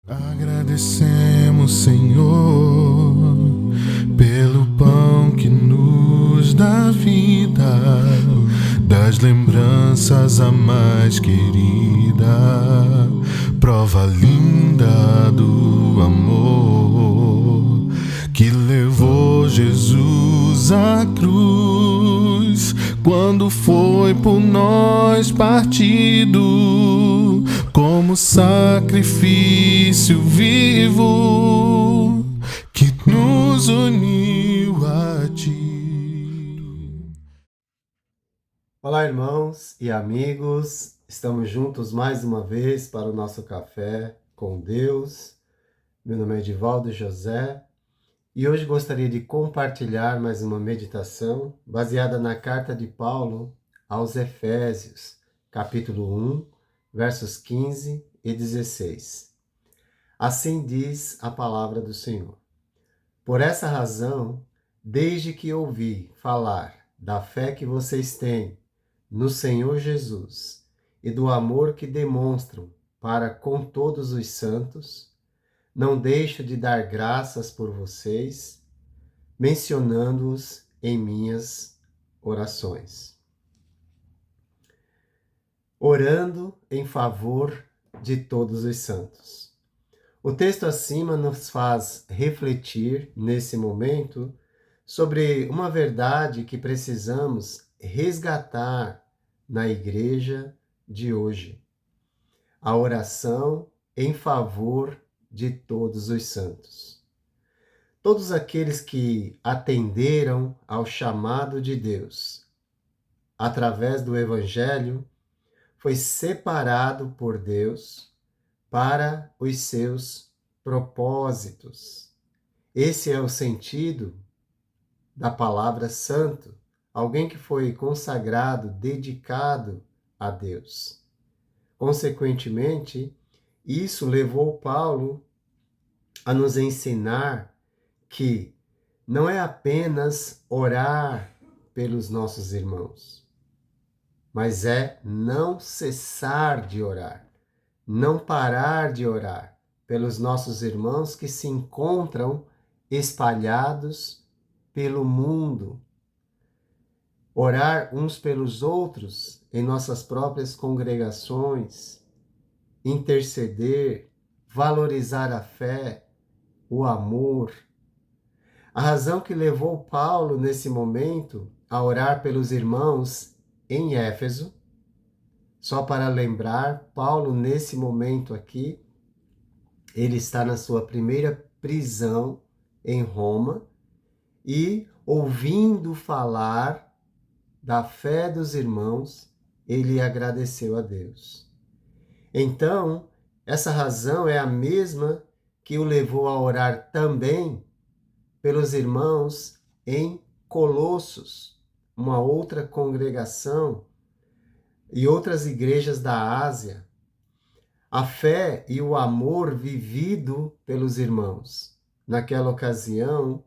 Agradecemos, Senhor, pelo pão que nos dá vida, das lembranças a mais querida, prova linda do amor que levou Jesus à cruz quando foi por nós partido como sacrifício vivo que nos uniu a ti. Olá, irmãos e amigos, estamos juntos mais uma vez para o nosso café com Deus. Meu nome é Edivaldo José e hoje gostaria de compartilhar mais uma meditação baseada na carta de Paulo aos Efésios, capítulo 1, versos 15 e 16. Assim diz a palavra do Senhor. Por essa razão, desde que ouvi falar da fé que vocês têm no Senhor Jesus e do amor que demonstram para com todos os santos, não deixo de dar graças por vocês, mencionando-os em minhas orações. Orando em favor de todos os santos. O texto acima nos faz refletir, nesse momento, sobre uma verdade que precisamos resgatar na igreja de hoje: a oração em favor de todos os santos. Todos aqueles que atenderam ao chamado de Deus, através do Evangelho, foi separado por Deus para os seus propósitos. Esse é o sentido da palavra santo, alguém que foi consagrado, dedicado a Deus. Consequentemente, isso levou Paulo a nos ensinar que não é apenas orar pelos nossos irmãos, mas é não cessar de orar, não parar de orar pelos nossos irmãos que se encontram espalhados pelo mundo. Orar uns pelos outros em nossas próprias congregações, interceder, valorizar a fé, o amor. A razão que levou Paulo, nesse momento, a orar pelos irmãos em Éfeso, só para lembrar, Paulo, nesse momento aqui, ele está na sua primeira prisão em Roma e, ouvindo falar da fé dos irmãos, ele agradeceu a Deus. Então, essa razão é a mesma que o levou a orar também pelos irmãos em Colossos, uma outra congregação e outras igrejas da Ásia. A fé e o amor vivido pelos irmãos naquela ocasião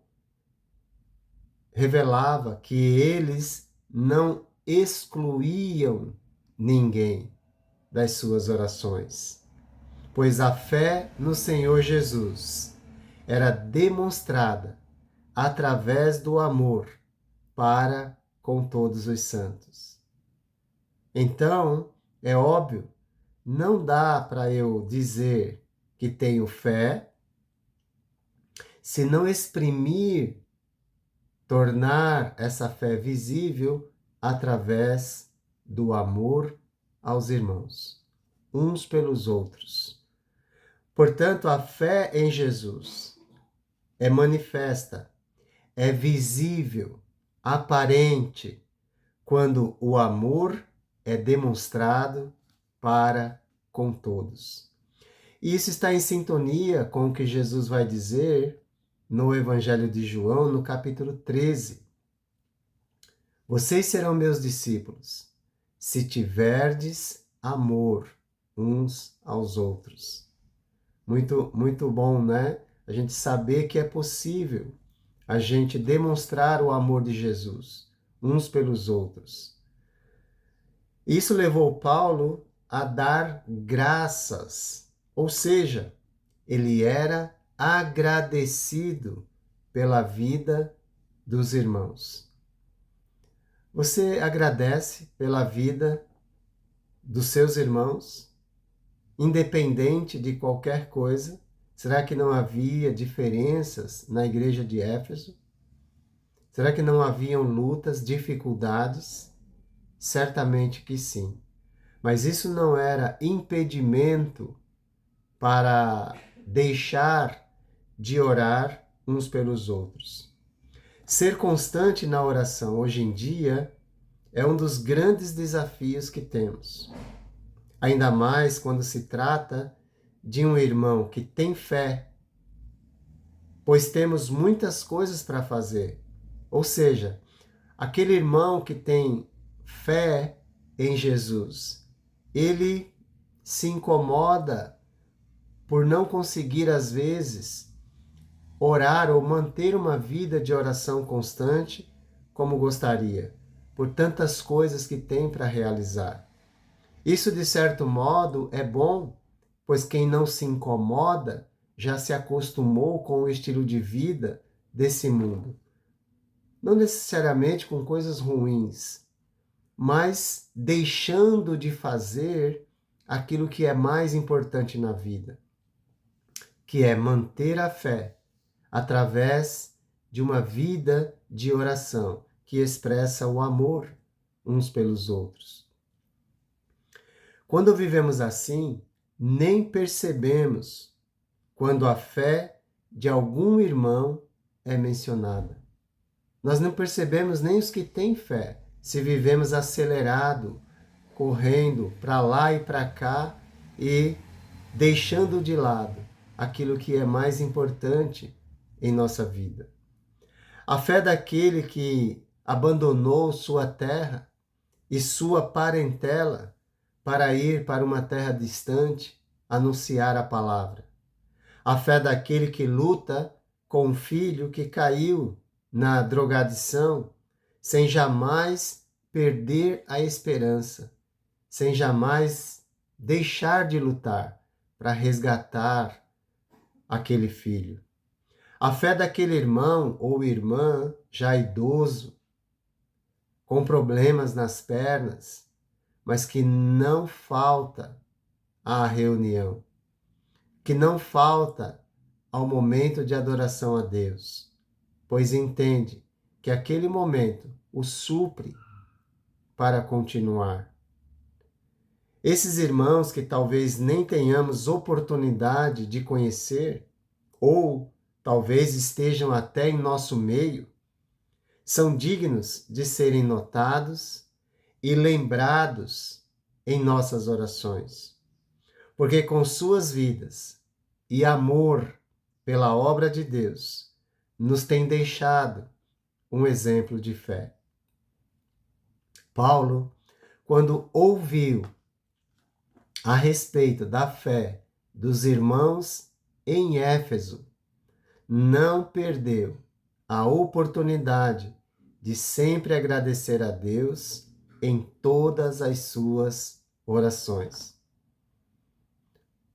revelava que eles não excluíam ninguém das suas orações, pois a fé no Senhor Jesus era demonstrada através do amor para com todos os santos. Então, é óbvio, não dá para eu dizer que tenho fé se não exprimir, tornar essa fé visível através do amor aos irmãos, uns pelos outros. Portanto, a fé em Jesus é manifesta, é visível, aparente, quando o amor é demonstrado para com todos. E isso está em sintonia com o que Jesus vai dizer no Evangelho de João, no capítulo 13. Vocês serão meus discípulos, se tiverdes amor uns aos outros. Muito bom, né? A gente saber que é possível a gente demonstrar o amor de Jesus uns pelos outros. Isso levou Paulo a dar graças, ou seja, ele era agradecido pela vida dos irmãos. Você agradece pela vida dos seus irmãos, independente de qualquer coisa? Será que não havia diferenças na igreja de Éfeso? Será que não haviam lutas, dificuldades? Certamente que sim. Mas isso não era impedimento para deixar de orar uns pelos outros. Ser constante na oração hoje em dia é um dos grandes desafios que temos. Ainda mais quando se trata de um irmão que tem fé, pois temos muitas coisas para fazer. Ou seja, aquele irmão que tem fé em Jesus, ele se incomoda por não conseguir, às vezes, orar ou manter uma vida de oração constante como gostaria, por tantas coisas que tem para realizar. Isso, de certo modo, é bom, pois quem não se incomoda já se acostumou com o estilo de vida desse mundo. Não necessariamente com coisas ruins, mas deixando de fazer aquilo que é mais importante na vida, que é manter a fé através de uma vida de oração que expressa o amor uns pelos outros. Quando vivemos assim, nem percebemos quando a fé de algum irmão é mencionada. Nós não percebemos nem os que têm fé, se vivemos acelerado, correndo para lá e para cá e deixando de lado aquilo que é mais importante em nossa vida. A fé daquele que abandonou sua terra e sua parentela para ir para uma terra distante anunciar a palavra. A fé daquele que luta com um filho que caiu na drogadição, sem jamais perder a esperança, sem jamais deixar de lutar para resgatar aquele filho. A fé daquele irmão ou irmã já idoso, com problemas nas pernas, mas que não falta à reunião, que não falta ao momento de adoração a Deus, pois entende que aquele momento o supre para continuar. Esses irmãos que talvez nem tenhamos oportunidade de conhecer, ou talvez estejam até em nosso meio, são dignos de serem notados e lembrados em nossas orações, porque com suas vidas e amor pela obra de Deus, nos tem deixado um exemplo de fé. Paulo, quando ouviu a respeito da fé dos irmãos em Éfeso, não perdeu a oportunidade de sempre agradecer a Deus em todas as suas orações.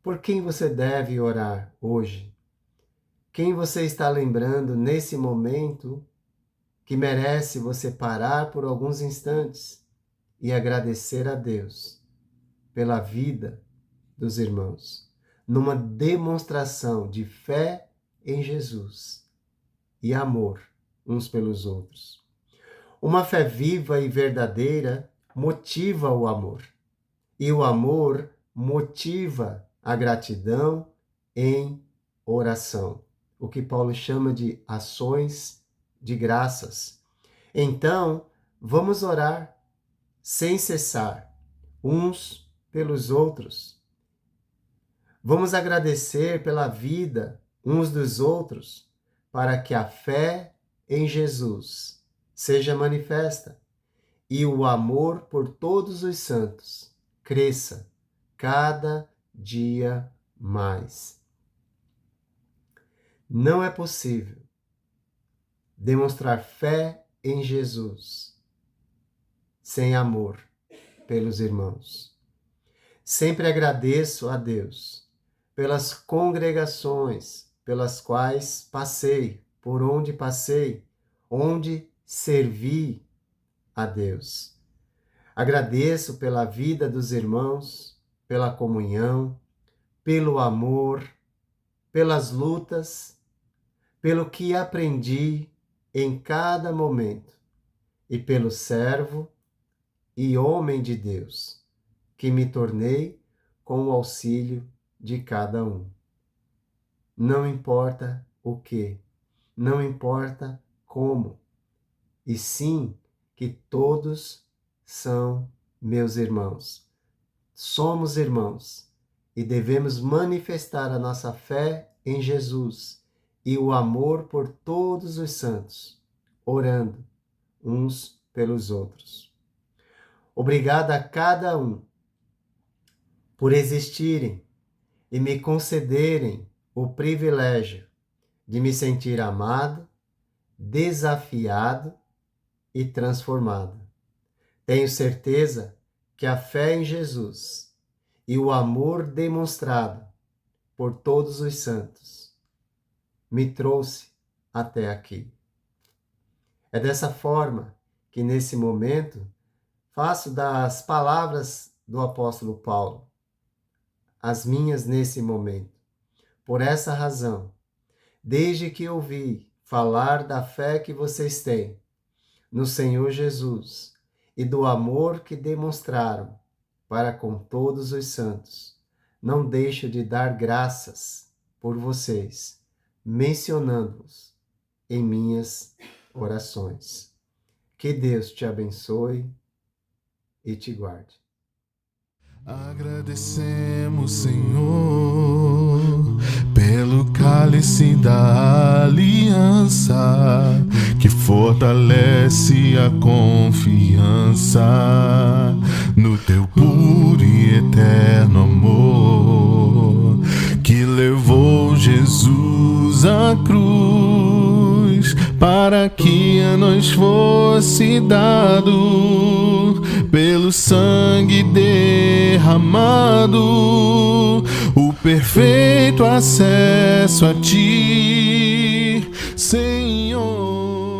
Por quem você deve orar hoje? Quem você está lembrando nesse momento que merece você parar por alguns instantes e agradecer a Deus pela vida dos irmãos, numa demonstração de fé em Jesus e amor uns pelos outros. Uma fé viva e verdadeira motiva o amor, e o amor motiva a gratidão em oração, o que Paulo chama de ações de graças. Então, vamos orar sem cessar, uns pelos outros. Vamos agradecer pela vida uns dos outros, para que a fé em Jesus seja manifesta e o amor por todos os santos cresça cada dia mais. Não é possível demonstrar fé em Jesus sem amor pelos irmãos. Sempre agradeço a Deus pelas congregações pelas quais passei, por onde passei, onde servi a Deus. Agradeço pela vida dos irmãos, pela comunhão, pelo amor, pelas lutas, pelo que aprendi em cada momento e pelo servo e homem de Deus que me tornei com o auxílio de cada um. Não importa o que, não importa como, e sim que todos são meus irmãos. Somos irmãos e devemos manifestar a nossa fé em Jesus e o amor por todos os santos, orando uns pelos outros. Obrigado a cada um por existirem e me concederem o privilégio de me sentir amado, desafiado e transformado. Tenho certeza que a fé em Jesus e o amor demonstrado por todos os santos me trouxe até aqui. É dessa forma que, nesse momento, faço das palavras do apóstolo Paulo as minhas nesse momento. Por essa razão, desde que ouvi falar da fé que vocês têm no Senhor Jesus e do amor que demonstraram para com todos os santos, não deixo de dar graças por vocês, mencionando-os em minhas orações. Que Deus te abençoe e te guarde. Agradecemos, Senhor, pelo cálice da aliança que fortalece a confiança no teu puro e eterno amor, que levou Jesus à cruz para que a nós fosse dado pelo sangue derramado o perfeito acesso a ti, Senhor.